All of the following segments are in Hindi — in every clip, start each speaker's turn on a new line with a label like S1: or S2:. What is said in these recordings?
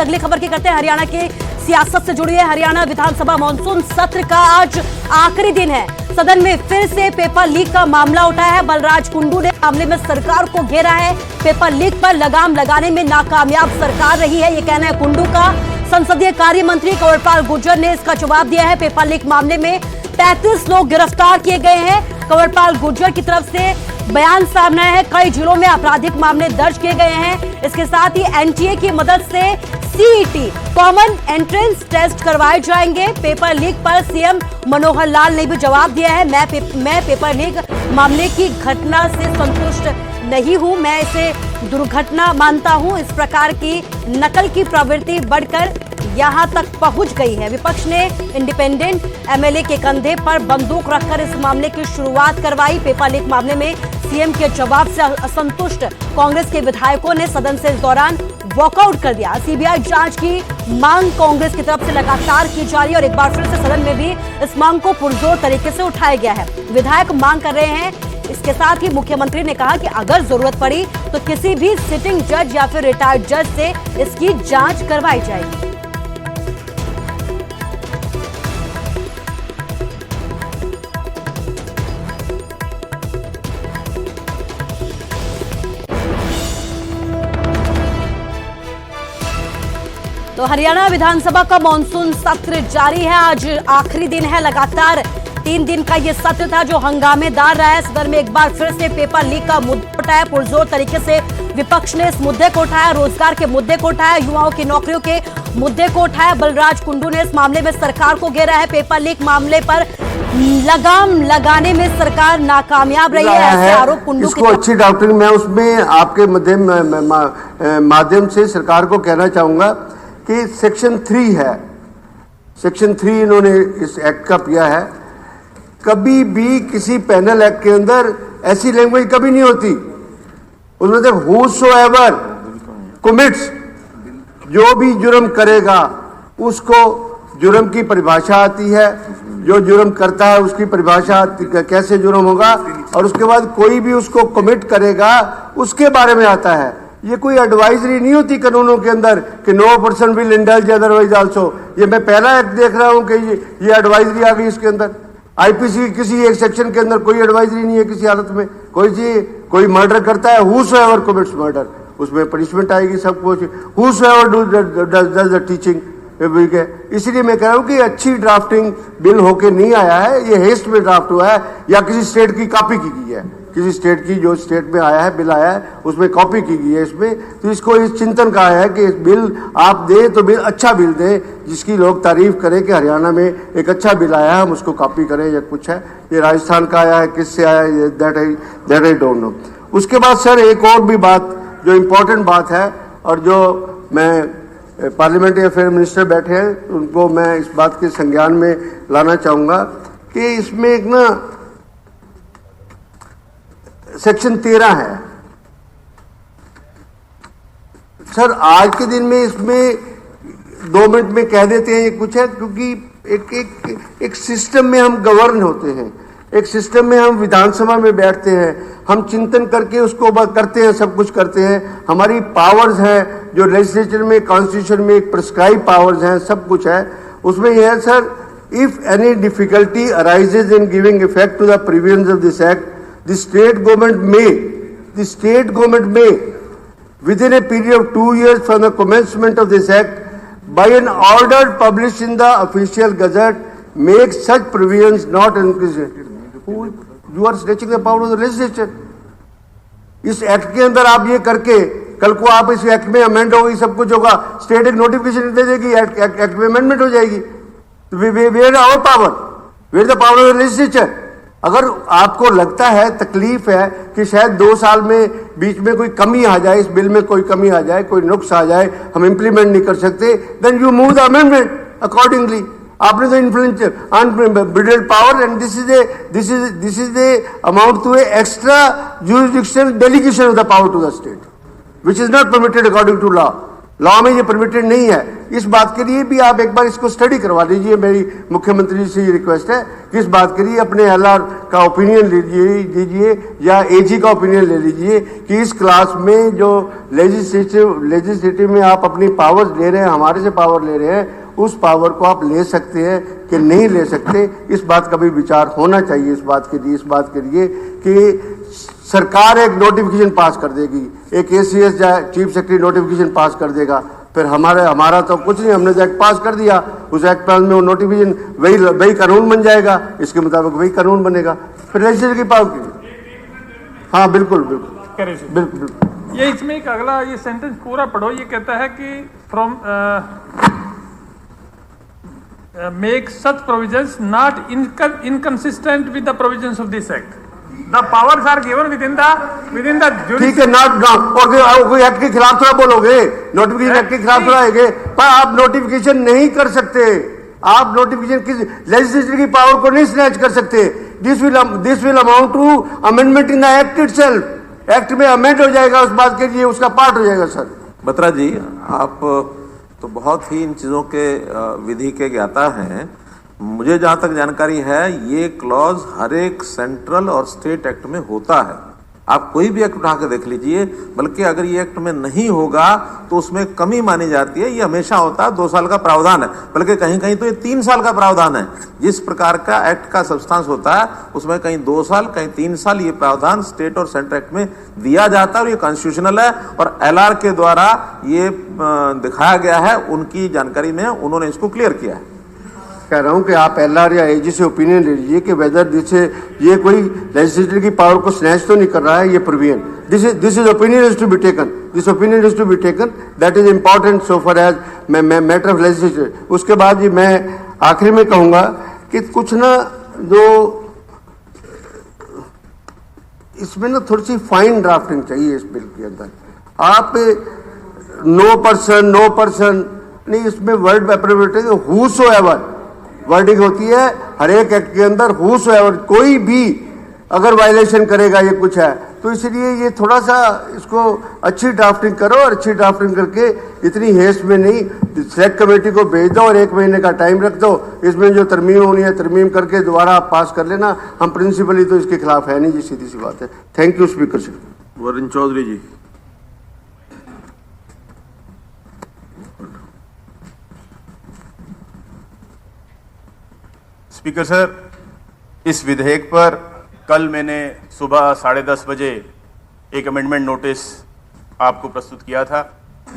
S1: अगली खबर की करते हैं, हरियाणा के सियासत से जुड़ी है। हरियाणा विधानसभा मानसून सत्र का आज आखिरी दिन है। सदन में फिर से पेपर लीक का मामला उठाया है। बलराज कुंडू ने मामले में सरकार को घेरा है। पेपर लीक पर लगाम लगाने में नाकामयाब सरकार रही है, ये कहना है कुंडू का। संसदीय कार्य मंत्री कंवरपाल गुर्जर ने इसका जवाब दिया है। पेपर लीक मामले में 35 लोग गिरफ्तार किए गए हैं। कंवरपाल गुर्जर की तरफ से बयान सामने आया है। कई जिलों में आपराधिक मामले दर्ज किए गए हैं। इसके साथ ही एनटीए की मदद से सीईटी कॉमन एंट्रेंस टेस्ट करवाए जाएंगे। पेपर लीक पर सीएम मनोहर लाल ने भी जवाब दिया है। मैं पेपर लीक मामले की घटना से संतुष्ट नहीं हूं, मैं इसे दुर्घटना मानता हूं। इस प्रकार की नकल की प्रवृत्ति बढ़कर यहां तक पहुंच गई है। विपक्ष ने इंडिपेंडेंट एमएलए के कंधे पर बंदूक रखकर इस मामले की शुरुआत करवाई। पेपर लीक मामले में सीएम के जवाब से असंतुष्ट कांग्रेस के विधायकों ने सदन से इस दौरान वॉकआउट कर दिया। सीबीआई जांच की मांग कांग्रेस की तरफ से लगातार की जा रही है और एक बार फिर से सदन में भी इस मांग को पुरजोर तरीके से उठाया गया है। विधायक मांग कर रहे हैं। इसके साथ ही मुख्यमंत्री ने कहा कि अगर जरूरत पड़ी तो किसी भी सिटिंग जज या फिर रिटायर्ड जज से इसकी जांच करवाई जाएगी। तो हरियाणा विधानसभा का मानसून सत्र जारी है। आज आखिरी दिन है। लगातार 3 दिन का ये सत्र था जो हंगामेदार रहा है। सदन में एक बार फिर से पेपर लीक का मुद्दा उठाया। पुरजोर तरीके से विपक्ष ने इस मुद्दे को उठाया, रोजगार के मुद्दे को उठाया, युवाओं की नौकरियों के मुद्दे को उठाया। बलराज कुंडू ने इस मामले में सरकार को घेरा है। पेपर लीक मामले पर लगाम लगाने में सरकार नाकामयाब रही है, ऐसे आरोप कुंडू
S2: इसको अच्छी डॉक्टरिंग मैं उसमें आपके माध्यम से सरकार को कहना चाहूंगा कि सेक्शन 3 है, सेक्शन 3 इन्होंने इस एक्ट का किया है। कभी भी किसी पैनल एक्ट के अंदर ऐसी लैंग्वेज कभी नहीं होती। उसमें से whosoever commits, जो भी जुर्म करेगा उसको जुर्म की परिभाषा आती है, जो जुर्म करता है उसकी परिभाषा कैसे जुर्म होगा, और उसके बाद कोई भी उसको कमिट करेगा उसके बारे में आता है। ये कोई एडवाइजरी नहीं होती कानूनों के अंदर कि no person will indulge otherwise also. ये मैं पहला एक्ट देख रहा हूं कि ये एडवाइजरी आ गई इसके अंदर। आईपीसी किसी एक सेक्शन के अंदर कोई एडवाइजरी नहीं है किसी हालत में। कोई मर्डर करता है, whosoever commits murder, उसमें पनिशमेंट आएगी सब कुछ। whosoever does the teaching, इसलिए मैं कह रहा हूं कि अच्छी ड्राफ्टिंग बिल होके नहीं आया है, ये हेस्ट में ड्राफ्ट हुआ है या किसी स्टेट की कॉपी की गई है। किसी स्टेट की जो स्टेट में आया है बिल आया है उसमें कॉपी की गई है इसमें। तो इसको इस चिंतन का आया है कि बिल आप दे तो बिल अच्छा बिल दें जिसकी लोग तारीफ करें कि हरियाणा में एक अच्छा बिल आया है, हम उसको कॉपी करें या कुछ है। ये राजस्थान का आया है, किससे आया है, दैट आई डोंट नो। उसके बाद सर एक और भी बात जो इम्पोर्टेंट बात है और जो मैं पार्लियामेंट्री अफेयर मिनिस्टर बैठे हैं उनको मैं इस बात के संज्ञान में लाना चाहूँगा कि इसमें एक ना सेक्शन 13 है सर। आज के दिन में इसमें 2 मिनट में कह देते हैं ये कुछ है, क्योंकि एक सिस्टम में हम गवर्न होते हैं, एक सिस्टम में हम विधानसभा में बैठते हैं, हम चिंतन करके उसको करते हैं, सब कुछ करते हैं। हमारी पावर्स हैं जो लेजिस्लेचर में, कॉन्स्टिट्यूशन में एक प्रिस्क्राइब पावर्स हैं, सब कुछ है। उसमें यह है sir, if any difficulty arises in giving effect to the provisions of this act, the state government may within a period of 2 years from the commencement of this act by an order published in the official gazette make such provisions not inconsistent. You are stretching the power of the legislature. इस एक्ट के अंदर आप ये करके कल को आप इस एक्ट में अमेंड होगी, सब कुछ होगा, स्टेट एक नोटिफिकेशन दे देगी, एक्ट में अमेंडमेंट हो जाएगी। Where our power, where the power of the legislature. अगर आपको लगता है, तकलीफ है कि शायद 2 साल में बीच में कोई कमी आ जाए, इस बिल में कोई कमी आ जाए, कोई नुक्स आ जाए, हम इंप्लीमेंट नहीं कर सकते, then you move the amendment accordingly. आपने तो influence unbridled power and this is the amount to a extra jurisdictional delegation of the power to the state, which is not permitted according to law. Law में ये परमिटेड नहीं है। इस बात के लिए भी आप एक बार इसको स्टडी करवा लीजिए। मेरी मुख्यमंत्री जी से ये रिक्वेस्ट है कि इस बात के लिए अपने एलआर का ओपिनियन लीजिए या एजी का ओपिनियन ले लीजिए कि इस क्लास में जो लेजिस्लेटिव में आप अपनी पावर्स ले रहे हैं, हमारे से पावर ले रहे हैं, उस पावर को आप ले सकते हैं कि नहीं ले सकते, इस बात का भी विचार होना चाहिए। इस बात के लिए कि सरकार एक नोटिफिकेशन पास कर देगी, एक एसीएस चीफ सेक्रेटरी नोटिफिकेशन पास कर देगा, फिर हमारा तो कुछ नहीं, हमने जो एक्ट पास कर दिया उस एक्ट पास में वो नोटिफिकेशन वही कानून बन जाएगा, इसके मुताबिक वही कानून बनेगा, फिर लेजिस्लेचर की पावर की। हाँ बिल्कुल बिल्कुल बिल्कुल।
S3: ये इसमें एक अगला ये सेंटेंस पूरा पढ़ो। ये कहता है कि from make such provisions not inconsistent with the provisions of this act. The powers are given with in the
S2: ठीक है, नॉट और कोई एक्ट के खिलाफ थोड़ा बोलोगे, नोटिफिकेशन एक्ट के खिलाफ थोड़ा है, पर आप नोटिफिकेशन नहीं कर सकते, आप नोटिफिकेशन किस लेजिस्लेचर की पावर को नहीं स्नैच कर सकते। This will amount to amendment in the act itself. एक्ट में अमेंड हो जाएगा, उस बात के लिए उसका पार्ट हो जाएगा। सर
S4: बत्रा जी, आप तो बहुत ही इन चीज़ों के विधि के ज्ञाता हैं। मुझे जहाँ तक जानकारी है ये क्लॉज हर एक सेंट्रल और स्टेट एक्ट में होता है। आप कोई भी एक्ट उठा के देख लीजिए, बल्कि अगर ये एक्ट में नहीं होगा तो उसमें कमी मानी जाती है। ये हमेशा होता है, 2 साल का प्रावधान है, बल्कि कहीं कहीं तो ये 3 साल का प्रावधान है। जिस प्रकार का एक्ट का सब्सटेंस होता है उसमें कहीं 2 साल कहीं 3 साल ये प्रावधान स्टेट और सेंट्रल एक्ट में दिया जाता है, और ये कॉन्स्टिट्यूशनल है और एलआर के द्वारा ये दिखाया गया है। उनकी जानकारी में उन्होंने इसको क्लियर किया है।
S2: कह रहा हूं कि आप एलआर या एजी से ओपिनियन ले लीजिए कि वेदर ये कोई लेजिस्लेचर की पावर को स्नैच तो नहीं कर रहा है ये provision. This is opinion is to be taken, this opinion is to be taken, that is important so far as matter of legislature. उसके बाद मैं आखिरी में कहूंगा कि कुछ ना जो इसमें ना थोड़ी सी फाइन ड्राफ्टिंग चाहिए इस बिल के अंदर। आप नो पर्सन नहीं, इसमें वर्ड एप्रोप्रिएट है, हूसोएवर वर्डिंग होती है हर एक एक्ट के अंदर, हूसोएवर कोई भी अगर वायलेशन करेगा ये कुछ है, तो इसलिए ये थोड़ा सा इसको अच्छी ड्राफ्टिंग करो, और अच्छी ड्राफ्टिंग करके इतनी हेस्ट में नहीं, सेलेक्ट कमेटी को भेज दो और 1 महीने का टाइम रख दो, इसमें जो तरमीम होनी है तरमीम करके दोबारा आप पास कर लेना। हम प्रिंसिपली तो इसके खिलाफ है नहीं जी, सीधी सी बात है। थैंक यू स्पीकर साहब।
S4: वरुण चौधरी जी।
S5: स्पीकर सर, इस विधेयक पर कल मैंने सुबह 10:30 बजे एक अमेंडमेंट नोटिस आपको प्रस्तुत किया था,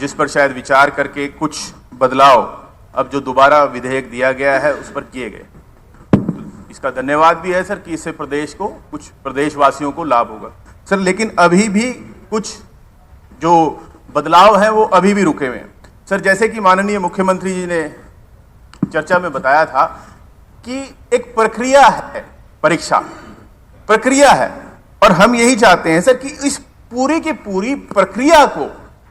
S5: जिस पर शायद विचार करके कुछ बदलाव अब जो दोबारा विधेयक दिया गया है उस पर किए गए। तो इसका धन्यवाद भी है सर कि इससे प्रदेश को, कुछ प्रदेशवासियों को लाभ होगा सर। लेकिन अभी भी कुछ जो बदलाव हैं वो अभी भी रुके हुए हैं सर। जैसे कि माननीय मुख्यमंत्री जी ने चर्चा में बताया था कि एक प्रक्रिया है, परीक्षा प्रक्रिया है, और हम यही चाहते हैं सर कि इस पूरी की पूरी प्रक्रिया को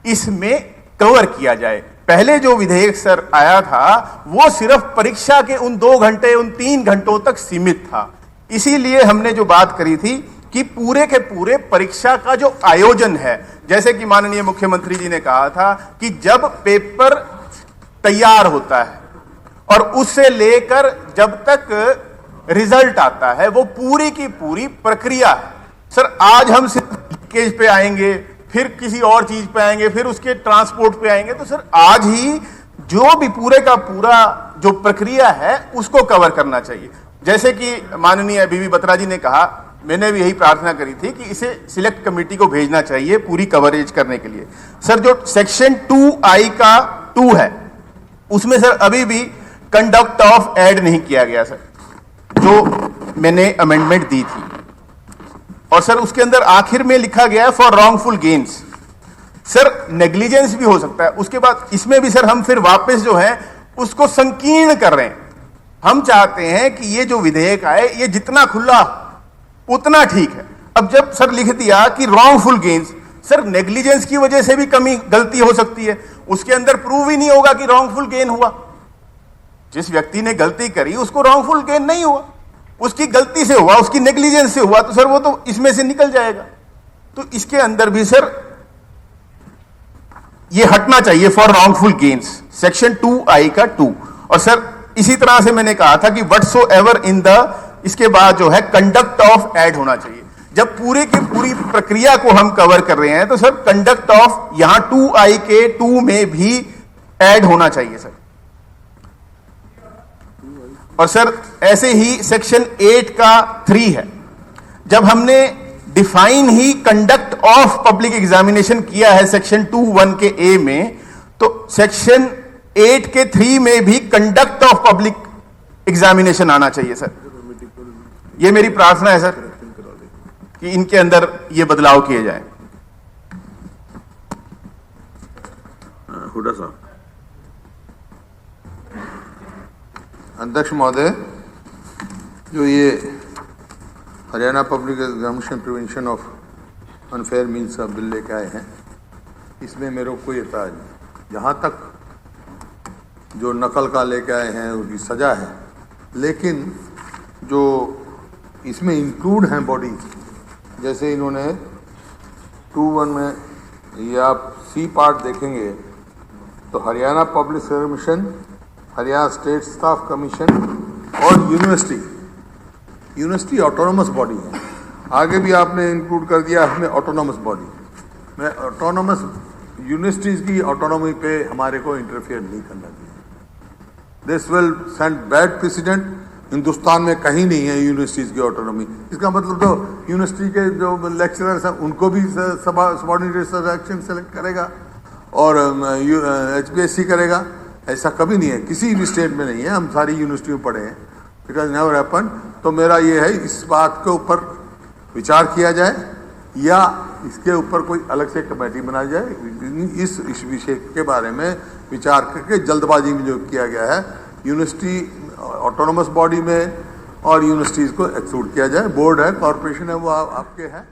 S5: इसमें कवर किया जाए। पहले जो विधेयक सर आया था वो सिर्फ परीक्षा के उन 2 घंटे, उन 3 घंटों तक सीमित था। इसीलिए हमने जो बात करी थी कि पूरे के पूरे परीक्षा का जो आयोजन है, जैसे कि माननीय मुख्यमंत्री जी ने कहा था कि जब पेपर तैयार होता है और उससे लेकर जब तक रिजल्ट आता है वो पूरी की पूरी प्रक्रिया है सर। आज हम सिर्फ लीकेज पे आएंगे, फिर किसी और चीज पे आएंगे, फिर उसके ट्रांसपोर्ट पे आएंगे, तो सर आज ही जो भी पूरे का पूरा जो प्रक्रिया है उसको कवर करना चाहिए। जैसे कि माननीय बीवी बत्रा जी ने कहा, मैंने भी यही प्रार्थना करी थी कि इसे सिलेक्ट कमेटी को भेजना चाहिए पूरी कवरेज करने के लिए। सर जो सेक्शन 2I का 2 है उसमें सर अभी भी कंडक्ट ऑफ ऐड नहीं किया गया सर, जो मैंने अमेंडमेंट दी थी। और सर उसके अंदर आखिर में लिखा गया है for wrongful gains. Sir negligence भी हो सकता है। उसके बाद इसमें भी सर हम फिर वापस जो है उसको संकीर्ण कर रहे हैं। हम चाहते हैं कि ये जो विधेयक आए ये जितना खुला उतना ठीक है। अब जब सर लिख दिया कि रॉन्गफुल गेन्स, सर नेग्लिजेंस की वजह से भी कमी गलती हो सकती है, उसके अंदर प्रूव ही नहीं होगा कि रॉन्गफुल गेन हुआ। जिस व्यक्ति ने गलती करी उसको रॉन्गफुल गेन नहीं हुआ, उसकी गलती से हुआ, उसकी नेग्लिजेंस से हुआ, तो सर वो तो इसमें से निकल जाएगा। तो इसके अंदर भी सर ये हटना चाहिए for wrongful gains, section 2I का 2। और सर इसी तरह से मैंने कहा था कि व्हाटसोएवर इन द, इसके बाद जो है कंडक्ट ऑफ ऐड होना चाहिए। जब पूरे की पूरी प्रक्रिया को हम कवर कर रहे हैं तो सर कंडक्ट ऑफ यहां 2I के 2 में भी ऐड होना चाहिए सर। और सर ऐसे ही सेक्शन 8 का 3 है, जब हमने define he conduct of public examination किया है सेक्शन 2(1) के ए में, तो सेक्शन 8 के 3 में भी कंडक्ट ऑफ पब्लिक एग्जामिनेशन आना चाहिए सर। ये मेरी प्रार्थना है सर कि इनके अंदर ये बदलाव किए जाए।
S4: हुड्डा साहब।
S6: अध्यक्ष महोदय, जो ये Haryana public examination prevention of unfair means का बिल लेके आए हैं, इसमें मेरे को कोई एतराज नहीं। जहाँ तक जो नकल का लेके आए हैं उसकी सज़ा है, लेकिन जो इसमें इंक्लूड हैं बॉडी, जैसे इन्होंने 2(1) में, ये आप सी पार्ट देखेंगे तो Haryana public commission, Haryana state staff commission और यूनिवर्सिटी ऑटोनोमस बॉडी है। आगे भी आपने इंक्लूड कर दिया हमें ऑटोनोमस बॉडी। मैं ऑटोनोमस यूनिवर्सिटीज़ की ऑटोनॉमी पे हमारे को इंटरफेयर नहीं करना चाहिए। This will send bad president. Hindustan में कहीं नहीं है यूनिवर्सिटीज़ की ऑटोनॉमी। इसका मतलब तो यूनिवर्सिटी के जो लेक्चरर्स हैं उनको भी सबऑर्डिनेट एक्शन सेलेक्ट करेगा और HPSC करेगा, ऐसा कभी नहीं है, किसी भी स्टेट में नहीं है। हम सारी यूनिवर्सिटी में पढ़े हैं, इट हैज नेवर हैपन। तो मेरा ये है, इस बात के ऊपर विचार किया जाए या इसके ऊपर कोई अलग से कमेटी बनाई जाए। इस विषय के बारे में विचार करके जल्दबाजी में जो किया गया है, यूनिवर्सिटी ऑटोनोमस बॉडी में और यूनिवर्सिटीज़ को एक्सक्लूड किया जाए। बोर्ड है, कॉरपोरेशन है, वो आपके हैं।